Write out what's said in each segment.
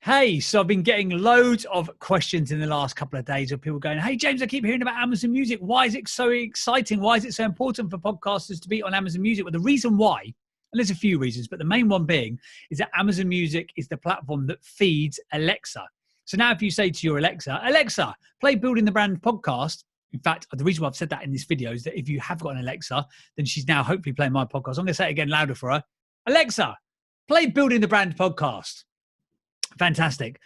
Hey, so I've been getting loads of questions in the last couple of days of people going, hey, James, I keep hearing about Amazon Music. Why is it so exciting? Why is it so important for podcasters to be on Amazon Music? Well, the reason why, and there's a few reasons, but the main one being is that Amazon Music is the platform that feeds Alexa. So now if you say to your Alexa, Alexa, play Building the Brand podcast. In fact, the reason why I've said that in this video is that if you have got an Alexa, then she's now hopefully playing my podcast. I'm going to say it again louder for her. Alexa, play Building the Brand podcast. Fantastic.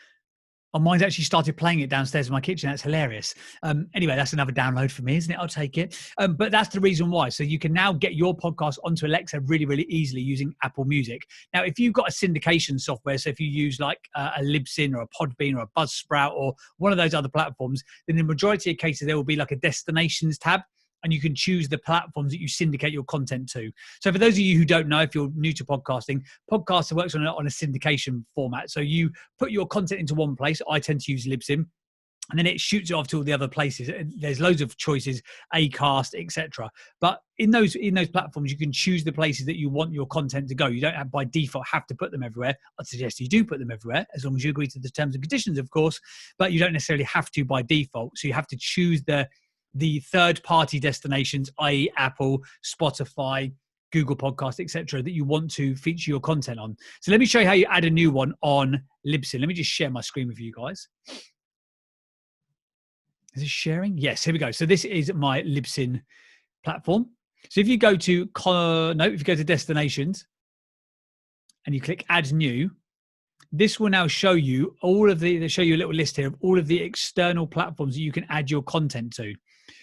Mine's actually started playing it downstairs in my kitchen. That's hilarious. Anyway, that's another download for me, isn't it? I'll take it. But that's the reason why. So you can now get your podcast onto Alexa really, really easily using Apple Music. Now, if you've got a syndication software, so if you use like a Libsyn or a Podbean or a Buzzsprout or one of those other platforms, then in the majority of cases, there will be like a destinations tab, and you can choose the platforms that you syndicate your content to. So for those of you who don't know, if you're new to podcasting, Podcaster works on a syndication format. So you put your content into one place. I tend to use Libsyn, and then it shoots it off to all the other places. There's loads of choices, Acast, etc. But in those platforms, you can choose the places that you want your content to go. You don't have, by default, have to put them everywhere. I'd suggest you do put them everywhere, as long as you agree to the terms and conditions, of course. But you don't necessarily have to by default. So you have to choose the third-party destinations, i.e. Apple, Spotify, Google Podcast, etc., that you want to feature your content on. So let me show you how you add a new one on Libsyn. Let me just share my screen with you guys. Is this sharing? Yes, here we go. So this is my Libsyn platform. So if you go to if you go to destinations and you click add new, this will now show you they show you a little list here of all of the external platforms that you can add your content to.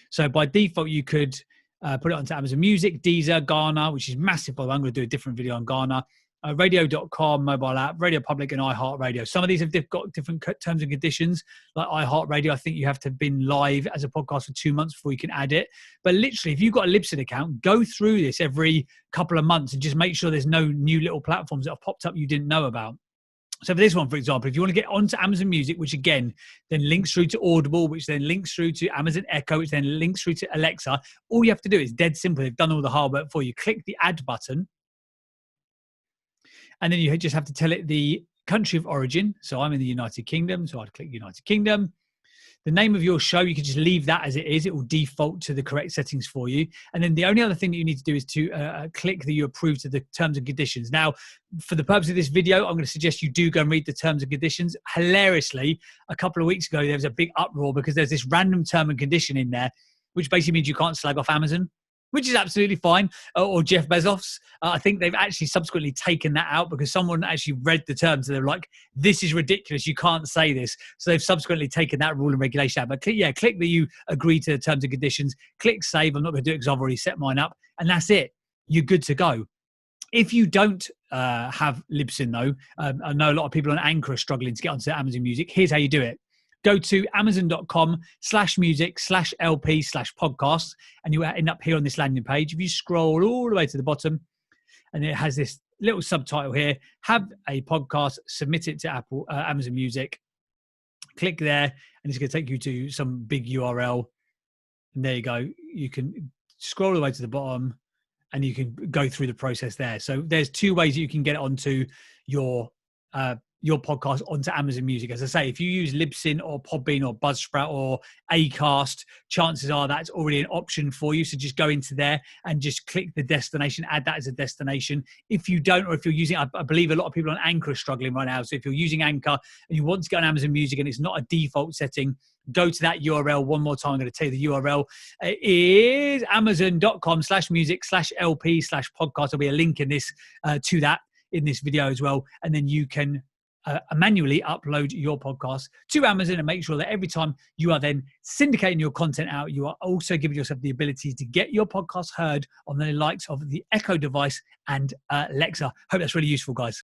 So by default, you could put it onto Amazon Music, Deezer, Ghana, which is massive. By the way, I'm going to do a different video on Ghana, radio.com, mobile app, Radio Public, and iHeartRadio. Some of these have got different terms and conditions. Like iHeartRadio, I think you have to have been live as a podcast for 2 months before you can add it. But literally, if you've got a Libsyn account, go through this every couple of months and just make sure there's no new little platforms that have popped up you didn't know about. So for this one, for example, if you want to get onto Amazon Music, which again, then links through to Audible, which then links through to Amazon Echo, which then links through to Alexa, all you have to do is dead simple. They've done all the hard work for you. Click the add button. And then you just have to tell it the country of origin. So I'm in the United Kingdom. So I'd click United Kingdom. The name of your show, you can just leave that as it is. It will default to the correct settings for you. And then the only other thing that you need to do is to click that you approve to the terms and conditions. Now, for the purpose of this video, I'm going to suggest you do go and read the terms and conditions. Hilariously, a couple of weeks ago, there was a big uproar because there's this random term and condition in there, which basically means you can't slag off Amazon, which is absolutely fine, or Jeff Bezos. I think they've actually subsequently taken that out because someone actually read the terms and they're like, this is ridiculous, you can't say this. So they've subsequently taken that rule and regulation out. But click that you agree to the terms and conditions, click save. I'm not going to do it because I've already set mine up, and that's it. You're good to go. If you don't have Libsyn though, I know a lot of people on Anchor are struggling to get onto Amazon Music. Here's how you do it. Go to amazon.com/music/LP/podcast, and you end up here on this landing page. If you scroll all the way to the bottom, and it has this little subtitle here, have a podcast, submit it to Amazon Music. Click there, and it's going to take you to some big URL. And there you go. You can scroll all the way to the bottom, and you can go through the process there. So there's 2 ways that you can get it onto your podcast onto Amazon Music. As I say, if you use Libsyn or Podbean or Buzzsprout or Acast, chances are that's already an option for you. So just go into there and just click the destination, add that as a destination. If you don't, or if you're using, I believe a lot of people on Anchor are struggling right now. So if you're using Anchor and you want to go on Amazon Music and it's not a default setting, go to that URL one more time. I'm going to tell you the URL. It is amazon.com/music/LP/podcast. There'll be a link in this to that in this video as well. And then you can manually upload your podcast to Amazon and make sure that every time you are then syndicating your content out, you are also giving yourself the ability to get your podcast heard on the likes of the Echo device and Alexa. Hope that's really useful, guys.